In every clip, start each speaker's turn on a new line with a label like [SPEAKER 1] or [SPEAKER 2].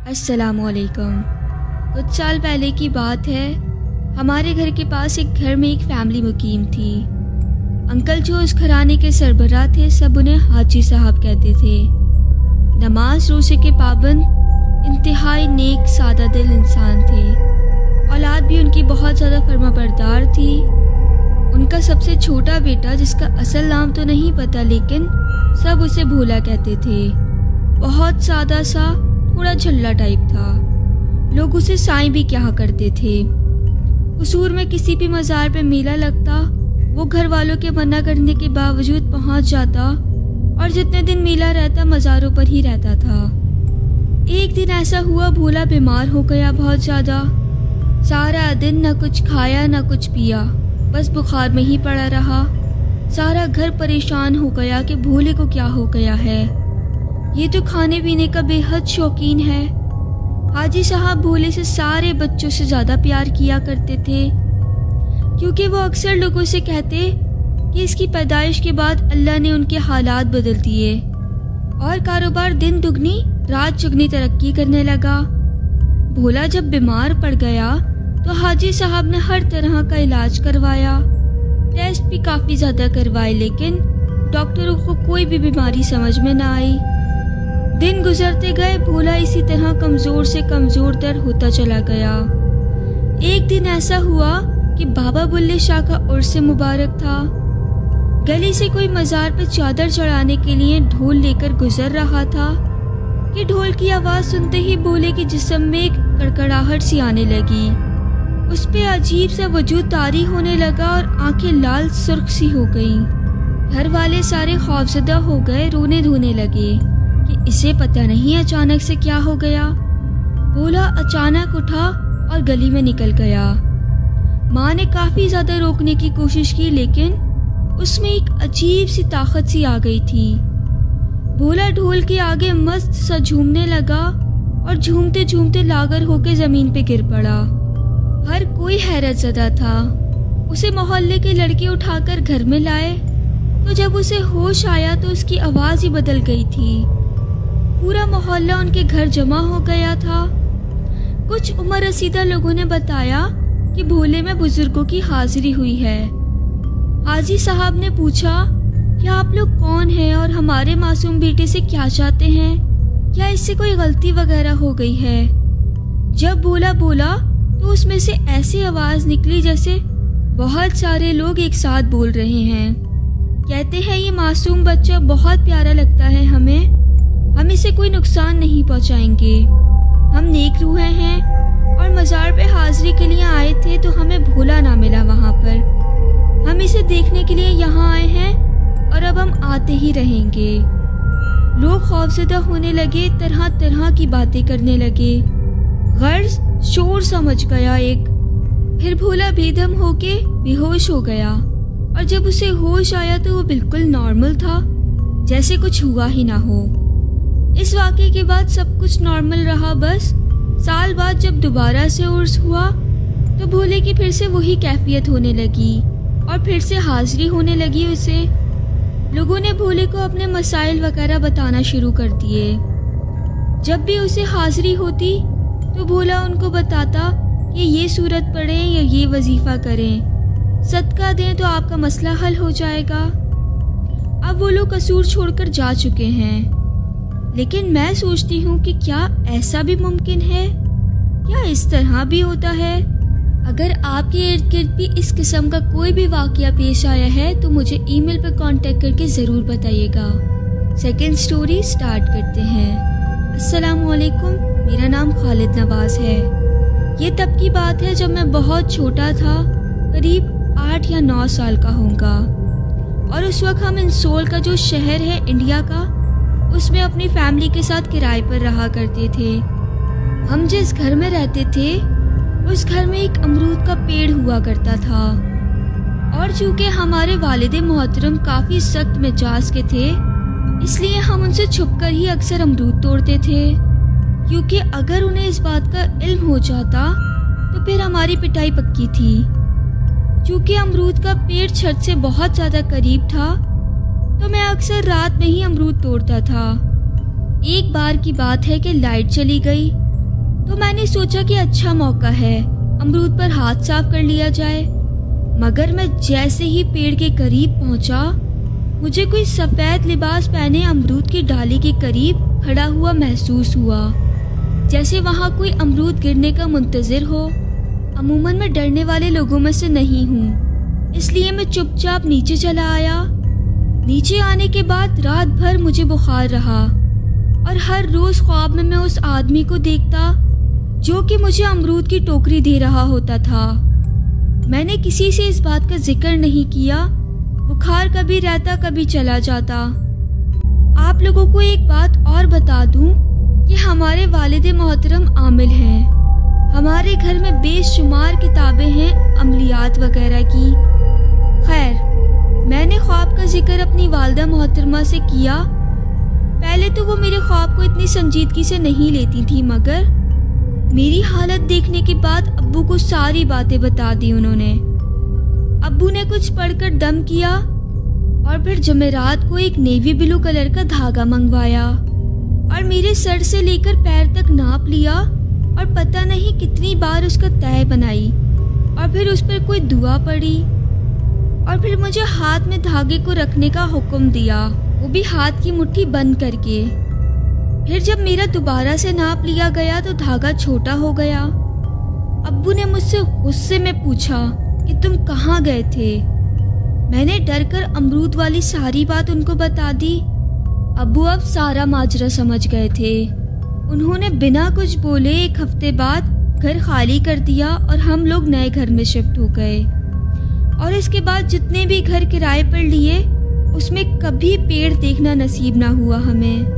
[SPEAKER 1] अस्सलामुअलैकुम। कुछ साल पहले की बात है। हमारे घर के पास एक घर में एक फैमिली मुकीम थी। अंकल जो उस घराने के सरबराह थे, सब उन्हें हाजी साहब कहते थे। नमाज रोज़े के पाबंद, इंतहाई नेक सादा दिल इंसान थे। औलाद भी उनकी बहुत ज़्यादा फर्माबरदार थी। उनका सबसे छोटा बेटा, जिसका असल नाम तो नहीं पता, लेकिन सब उसे भोला कहते थे, बहुत सादा सा, थोड़ा झल्ला टाइप था। लोग उसे साईं भी कहा करते थे। कसूर में किसी भी मज़ार पे मेला लगता, वो घर वालों के मना करने के बावजूद पहुंच जाता और जितने दिन मेला रहता मज़ारों पर ही रहता था। एक दिन ऐसा हुआ, भोला बीमार हो गया बहुत ज़्यादा। सारा दिन न कुछ खाया न कुछ पिया, बस बुखार में ही पड़ा रहा। सारा घर परेशान हो गया कि भोले को क्या हो गया है। ये तो खाने पीने का बेहद शौकीन है। हाजी साहब भोले से सारे बच्चों से ज़्यादा प्यार किया करते थे, क्योंकि वो अक्सर लोगों से कहते कि इसकी पैदाइश के बाद अल्लाह ने उनके हालात बदल दिए और कारोबार दिन दुगनी रात चुगनी तरक्की करने लगा। भोला जब बीमार पड़ गया तो हाजी साहब ने हर तरह का इलाज करवाया, टेस्ट भी काफ़ी ज़्यादा करवाए, लेकिन डॉक्टरों को कोई भी बीमारी समझ में ना आई। दिन गुजरते गए, भोला इसी तरह कमज़ोर से कमज़ोर तर होता चला गया। एक दिन ऐसा हुआ कि बाबा बुल्ले शाह का उर्स मुबारक था। गली से कोई मज़ार पर चादर चढ़ाने के लिए ढोल लेकर गुजर रहा था कि ढोल की आवाज़ सुनते ही भोले के जिस्म में एक कड़कड़ाहट सी आने लगी। उस पे अजीब सा वजूद तारी होने लगा और आंखें लाल सुर्ख सी हो गईं। घर वाले सारे खौफजदा हो गए, रोने धोने लगे कि इसे पता नहीं अचानक से क्या हो गया। भोला अचानक उठा और गली में निकल गया। माँ ने काफ़ी ज़्यादा रोकने की कोशिश की, लेकिन उसमें एक अजीब सी ताकत सी आ गई थी। भोला ढोल के आगे मस्त सा झूमने लगा और झूमते झूमते लागर होके ज़मीन पे गिर पड़ा। हर कोई हैरत ज़दा था। उसे मोहल्ले के लड़के उठाकर घर में लाए, तो जब उसे होश आया तो उसकी आवाज़ ही बदल गई थी। पूरा मोहल्ला उनके घर जमा हो गया था। कुछ उम्र रसीदा लोगों ने बताया कि भोले में बुजुर्गों की हाजिरी हुई है। हाजी साहब ने पूछा कि आप लोग कौन हैं और हमारे मासूम बेटे से क्या चाहते हैं? क्या इससे कोई गलती वगैरह हो गई है? जब भोला बोला तो उसमें से ऐसी आवाज़ निकली जैसे बहुत सारे लोग एक साथ बोल रहे हैं। कहते हैं ये मासूम बच्चा बहुत प्यारा लगता है हमें, हम इसे कोई नुकसान नहीं पहुंचाएंगे। हम नेक रूहें हैं और मज़ार पे हाजिरी के लिए आए थे, तो हमें भोला ना मिला वहाँ पर। हम इसे देखने के लिए यहाँ आए हैं और अब हम आते ही रहेंगे। लोग खौफज़दा होने लगे, तरह तरह की बातें करने लगे। गर्ज शोर समझ गया एक। फिर भोला बेदम होके बेहोश हो गया और जब उसे होश आया तो वो बिल्कुल नॉर्मल था, जैसे कुछ हुआ ही ना हो। इस वाक़े के बाद सब कुछ नॉर्मल रहा। बस साल बाद जब दोबारा से उर्स हुआ तो भोले की फिर से वही कैफियत होने लगी और फिर से हाजिरी होने लगी उसे। लोगों ने भोले को अपने मसाइल वगैरह बताना शुरू कर दिए। जब भी उसे हाजिरी होती तो भोला उनको बताता कि ये सूरत पढ़ें या ये वजीफ़ा करें, सदका दें तो आपका मसला हल हो जाएगा। अब वो लोग कसूर छोड़कर जा चुके हैं, लेकिन मैं सोचती हूँ कि क्या ऐसा भी मुमकिन है? क्या इस तरह भी होता है? अगर आपके इर्द गिर्द भी इस किस्म का कोई भी वाक़या पेश आया है तो मुझे ईमेल पर कांटेक्ट करके ज़रूर बताइएगा। सेकंड स्टोरी स्टार्ट करते हैं। अस्सलामुअलैकुम, मेरा नाम खालिद नवाज़ है। ये तब की बात है जब मैं बहुत छोटा था, करीब 8 या 9 साल का होऊंगा, और उस वक्त हम इंसोल का जो शहर है इंडिया का, उसमें अपनी फैमिली के साथ किराए पर रहा करते थे। हम जिस घर में रहते थे उस घर में एक अमरूद का पेड़ हुआ करता था, और चूँकि हमारे वालिद मोहतरम काफ़ी सख्त मिजाज के थे, इसलिए हम उनसे छुपकर ही अक्सर अमरूद तोड़ते थे, क्योंकि अगर उन्हें इस बात का इल्म हो जाता तो फिर हमारी पिटाई पक्की थी। क्योंकि अमरूद का पेड़ छत से बहुत ज़्यादा करीब था, तो मैं अक्सर रात में ही अमरूद तोड़ता था। एक बार की बात है कि लाइट चली गई तो मैंने सोचा कि अच्छा मौका है, अमरूद पर हाथ साफ कर लिया जाए। मगर मैं जैसे ही पेड़ के करीब पहुंचा, मुझे कोई सफ़ेद लिबास पहने अमरूद की डाली के करीब खड़ा हुआ महसूस हुआ, जैसे वहाँ कोई अमरूद गिरने का मुंतज़िर हो। अमूमन मैं डरने वाले लोगों में से नहीं हूँ, इसलिए मैं चुपचाप नीचे चला आया। नीचे आने के बाद रात भर मुझे बुखार रहा और हर रोज़ ख्वाब में मैं उस आदमी को देखता जो कि मुझे अमरूद की टोकरी दे रहा होता था। मैंने किसी से इस बात का जिक्र नहीं किया। बुखार कभी रहता कभी चला जाता। आप लोगों को एक बात और बता दूं कि हमारे वालिद मोहतरम आमिल हैं। हमारे घर में बेशुमार किताबें हैं अमलियात वगैरह की। खैर, मैंने ख्वाब का जिक्र अपनी वालिदा मोहतरमा से किया। पहले तो वो मेरे ख्वाब को इतनी संजीदगी से नहीं लेती थी, मगर मेरी हालत देखने के बाद अब्बू को सारी बातें बता दी उन्होंने। अब्बू ने कुछ पढ़कर दम किया और फिर जमेरात को एक नेवी ब्लू कलर का धागा मंगवाया और मेरे सर से लेकर पैर तक नाप लिया और पता नहीं कितनी बार उसका तय बनाई और फिर उस पर कोई दुआ पड़ी और फिर मुझे हाथ में धागे को रखने का हुक्म दिया, वो भी हाथ की मुट्ठी बंद करके। फिर जब मेरा दोबारा से नाप लिया गया तो धागा छोटा हो गया। अब्बू ने मुझसे गुस्से में पूछा कि तुम कहाँ गए थे। मैंने डरकर अमरूद वाली सारी बात उनको बता दी। अब्बू अब सारा माजरा समझ गए थे। उन्होंने बिना कुछ बोले एक हफ्ते बाद घर खाली कर दिया और हम लोग नए घर में शिफ्ट हो गए। और इसके बाद जितने भी घर किराए पर लिए उसमें कभी पेड़ देखना नसीब ना हुआ हमें।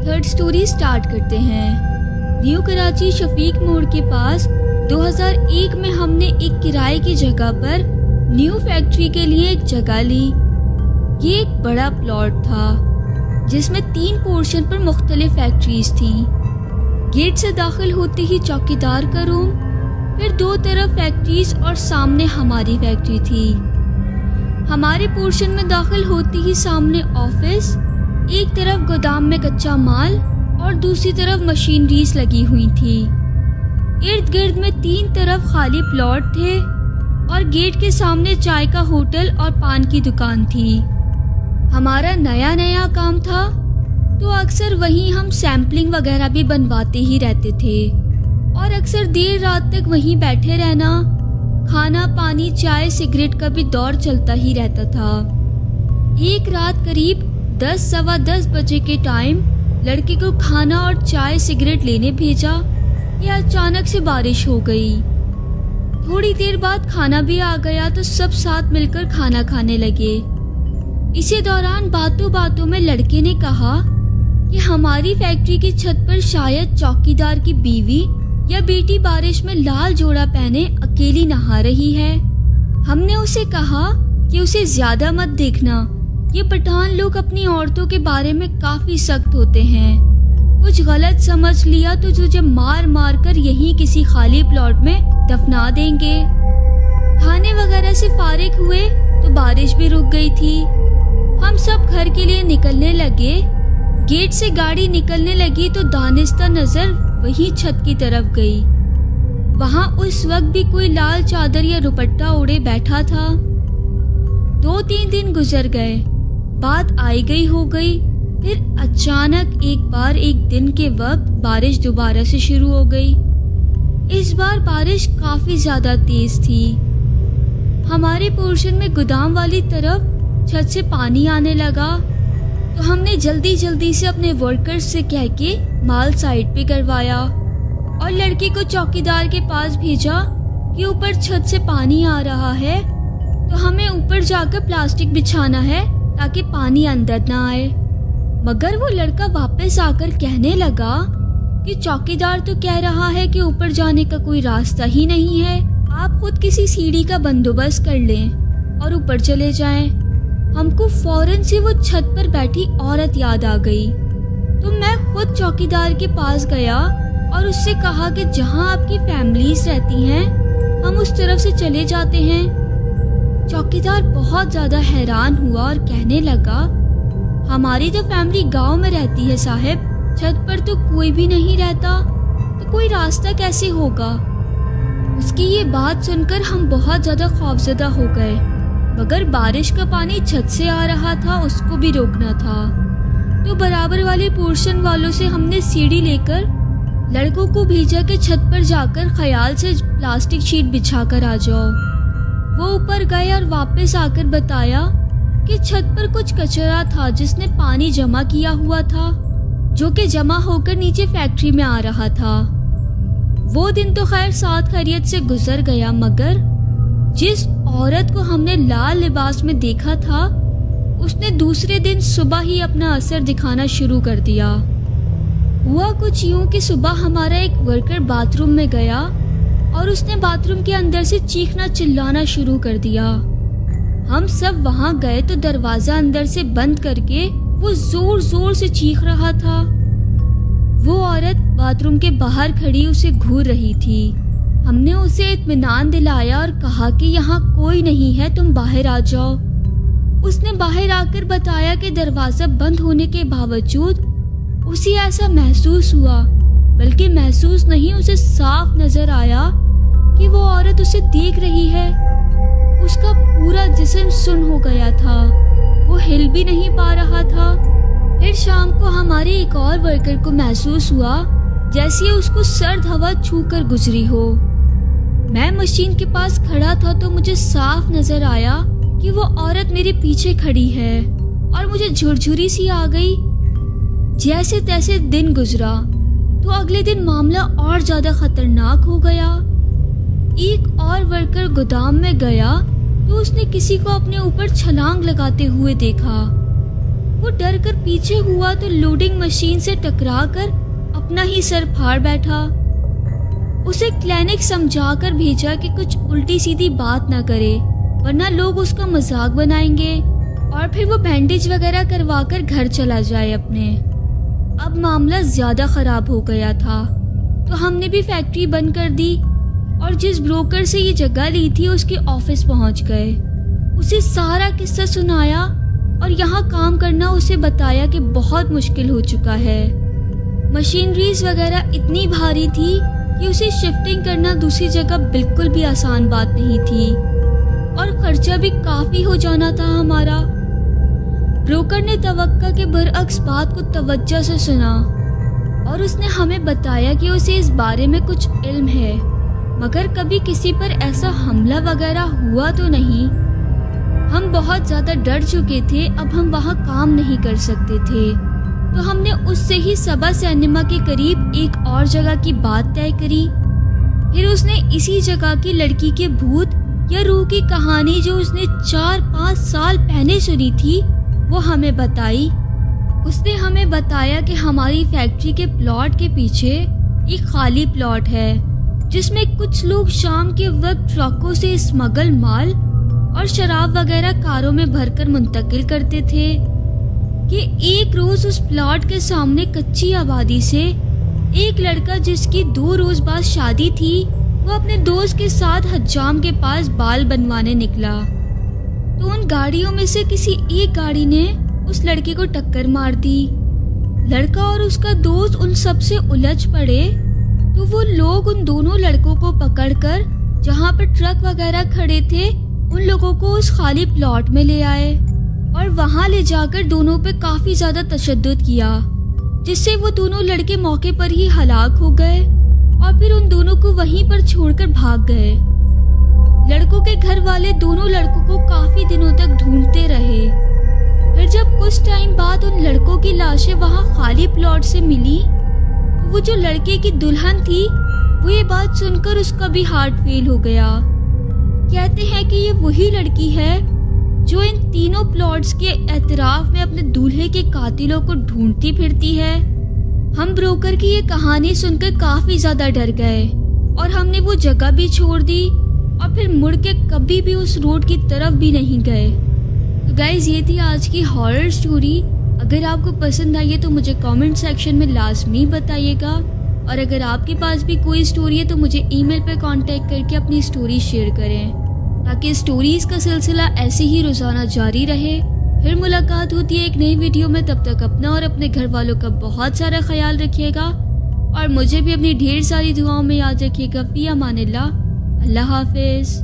[SPEAKER 1] थर्ड स्टोरी स्टार्ट करते हैं। न्यू कराची शफीक मोड़ के पास 2001 में हमने एक किराए की जगह पर न्यू फैक्ट्री के लिए एक जगह ली। ये एक बड़ा प्लॉट था जिसमें 3 पोर्शन पर मुख्तलिफ फैक्ट्रीज थी। गेट से दाखिल होते ही चौकीदार का रूम, फिर 2 तरफ फैक्ट्रीज और सामने हमारी फैक्ट्री थी। हमारे पोर्शन में दाखिल होते ही सामने ऑफिस, एक तरफ गोदाम में कच्चा माल और दूसरी तरफ मशीनरीज लगी हुई थी। इर्द गिर्द में 3 तरफ खाली प्लॉट थे और गेट के सामने चाय का होटल और पान की दुकान थी। हमारा नया नया काम था तो अक्सर वहीं हम सैम्पलिंग वगैरह भी बनवाते ही रहते थे और अक्सर देर रात तक वहीं बैठे रहना, खाना पानी चाय सिगरेट का भी दौर चलता ही रहता था। एक रात करीब 10 सवा 10 बजे के टाइम लड़के को खाना और चाय सिगरेट लेने भेजा कि अचानक से बारिश हो गई। थोड़ी देर बाद खाना भी आ गया तो सब साथ मिलकर खाना खाने लगे। इसी दौरान बातों बातों में लड़के ने कहा कि हमारी फैक्ट्री की छत पर शायद चौकीदार की बीवी या बेटी बारिश में लाल जोड़ा पहने अकेली नहा रही है। हमने उसे कहा कि उसे ज्यादा मत देखना, ये पठान लोग अपनी औरतों के बारे में काफी सख्त होते हैं। कुछ गलत समझ लिया तो तुझे मार मार कर यहीं किसी खाली प्लॉट में दफना देंगे। खाने वगैरह से फारिग हुए तो बारिश भी रुक गई थी। हम सब घर के लिए निकलने लगे। गेट से गाड़ी निकलने लगी तो दानिस्ता नजर वही छत की तरफ गई। वहां उस वक्त भी कोई लाल चादर या दुपट्टा ओढ़े बैठा था। 2-3 दिन गुजर गए, बात आई गई हो गई। फिर अचानक एक दिन के वक्त बारिश दोबारा से शुरू हो गई। इस बार बारिश काफी ज्यादा तेज थी। हमारे पोर्शन में गोदाम वाली तरफ छत से पानी आने लगा तो हमने जल्दी जल्दी से अपने वर्कर्स से कह के माल साइड पे करवाया और लड़के को चौकीदार के पास भेजा कि ऊपर छत से पानी आ रहा है तो हमें ऊपर जाकर प्लास्टिक बिछाना है ताकि पानी अंदर ना आए। मगर वो लड़का वापस आकर कहने लगा कि चौकीदार तो कह रहा है कि ऊपर जाने का कोई रास्ता ही नहीं है, आप खुद किसी सीढ़ी का बंदोबस्त कर लें और ऊपर चले जाएं। हमको फौरन से वो छत पर बैठी औरत याद आ गई तो मैं खुद चौकीदार के पास गया और उससे कहा कि जहां आपकी फैमिलीज रहती हैं हम उस तरफ से चले जाते हैं। चौकीदार बहुत ज्यादा हैरान हुआ और कहने लगा, हमारी तो फैमिली गांव में रहती है साहब, छत पर तो कोई भी नहीं रहता, तो कोई रास्ता कैसे होगा। उसकी ये बात सुनकर हम बहुत ज़्यादा खौफजदा हो गए, मगर बारिश का पानी छत से आ रहा था, उसको भी रोकना था। तो बराबर वाले पोर्शन वालों से हमने सीढ़ी लेकर लड़कों को भेजा कि छत पर जाकर ख्याल से प्लास्टिक शीट बिछा कर आ जाओ। वो ऊपर गए और वापस आकर बताया कि छत पर कुछ कचरा था जिसने पानी जमा किया हुआ था, जो कि जमा होकर नीचे फैक्ट्री में आ रहा था। वो दिन तो खैर साथ खैरियत से गुजर गया, मगर जिस औरत को हमने लाल लिबास में देखा था उसने दूसरे दिन सुबह ही अपना असर दिखाना शुरू कर दिया। हुआ कुछ यूं कि सुबह हमारा एक वर्कर बाथरूम में गया और उसने बाथरूम के अंदर से चीखना चिल्लाना शुरू कर दिया। हम सब वहां गए तो दरवाजा अंदर से बंद करके वो जोर जोर से चीख रहा था। वो औरत बाथरूम के बाहर खड़ी उसे घूर रही थी। हमने उसे इत्मीनान दिलाया और कहा कि यहाँ कोई नहीं है, तुम बाहर आ जाओ। उसने बाहर आकर बताया कि दरवाजा बंद होने के बावजूद उसे ऐसा महसूस हुआ, बल्कि महसूस नहीं, उसे साफ नजर आया कि वो औरत उसे देख रही है। उसका पूरा जिस्म सुन्न हो गया था, वो हिल भी नहीं पा रहा था। फिर शाम को हमारे एक और वर्कर को महसूस हुआ जैसे उसको सर्द हवा छूकर गुजरी हो। मैं मशीन के पास खड़ा था तो मुझे साफ नजर आया कि वो औरत मेरे पीछे खड़ी है और मुझे झुरझुरी सी आ गई। जैसे तैसे दिन गुजरा तो अगले दिन मामला और ज्यादा खतरनाक हो गया। एक और वर्कर गोदाम में गया तो उसने किसी को अपने ऊपर छलांग लगाते हुए देखा। वो डर कर पीछे हुआ तो लोडिंग मशीन से टकराकर अपना ही सर फाड़ बैठा। उसे क्लिनिक समझाकर भेजा कि कुछ उल्टी सीधी बात ना करे, वरना लोग उसका मजाक बनाएंगे, और फिर वो बैंडेज वगैरह करवाकर घर चला जाए अपने। अब मामला ज्यादा खराब हो गया था तो हमने भी फैक्ट्री बंद कर दी और जिस ब्रोकर से ये जगह ली थी उसके ऑफिस पहुंच गए। उसे सारा किस्सा सुनाया और यहाँ काम करना उसे बताया कि बहुत मुश्किल हो चुका है। मशीनरीज वगैरह इतनी भारी थी कि उसे शिफ्टिंग करना दूसरी जगह बिल्कुल भी आसान बात नहीं थी और खर्चा भी काफी हो जाना था हमारा। ब्रोकर ने तवक्का के बरअक्स बात को तवज्जो से सुना और उसने हमें बताया कि उसे इस बारे में कुछ इल्म है, मगर कभी किसी पर ऐसा हमला वगैरह हुआ तो नहीं। हम बहुत ज्यादा डर चुके थे, अब हम वहाँ काम नहीं कर सकते थे, तो हमने उससे ही सबा सिनेमा के करीब एक और जगह की बात तय करी। फिर उसने इसी जगह की लड़की के भूत या रूह की कहानी जो उसने 4-5 साल पहले सुनी थी वो हमें बताई। उसने हमें बताया कि हमारी फैक्ट्री के प्लॉट के पीछे एक खाली प्लॉट है जिसमें कुछ लोग शाम के वक्त ट्रकों से स्मगल माल और शराब वगैरह कारों में भरकर मुंतकिल करते थे। कि एक रोज उस प्लॉट के सामने कच्ची आबादी से एक लड़का जिसकी 2 रोज बाद शादी थी वो अपने दोस्त के साथ हज्जाम के पास बाल बनवाने निकला, तो उन गाड़ियों में से किसी एक गाड़ी ने उस लड़के को टक्कर मार दी। लड़का और उसका दोस्त उन सब से उलझ पड़े तो वो लोग उन दोनों लड़कों को पकड़कर जहाँ पर ट्रक वगैरह खड़े थे उन लोगों को उस खाली प्लॉट में ले आए और वहाँ ले जाकर दोनों पे काफी ज्यादा तशद्दुद किया, जिससे वो दोनों लड़के मौके पर ही हलाक हो गए और फिर उन दोनों को वहीं पर छोड़कर भाग गए। लड़कों के घर वाले दोनों लड़कों को काफी दिनों तक ढूंढते रहे। फिर जब कुछ टाइम बाद उन लड़कों की लाशें वहां खाली प्लॉट से मिली तो वो जो लड़के की दुल्हन थी वो ये बात सुनकर उसका भी हार्ट फेल हो गया। कहते हैं कि ये वही लड़की है जो इन तीनों प्लॉट्स के एतराफ में अपने दूल्हे के कातिलों को ढूंढती फिरती है। हम ब्रोकर की ये कहानी सुनकर काफी ज्यादा डर गए और हमने वो जगह भी छोड़ दी और फिर मुड़ के कभी भी उस रोड की तरफ भी नहीं गए। तो गाइज ये थी आज की हॉरर स्टोरी। अगर आपको पसंद आई है तो मुझे कमेंट सेक्शन में लाजमी बताइएगा, और अगर आपके पास भी कोई स्टोरी है तो मुझे ईमेल पर कांटेक्ट करके अपनी स्टोरी शेयर करें, ताकि स्टोरीज का सिलसिला ऐसे ही रोजाना जारी रहे। फिर मुलाकात होती है एक नई वीडियो में, तब तक अपना और अपने घर वालों का बहुत सारा ख्याल रखिएगा और मुझे भी अपनी ढेर सारी दुआओं में याद रखिएगा। फ़ी अमानिल्लाह। अल्लाह हाफिज़।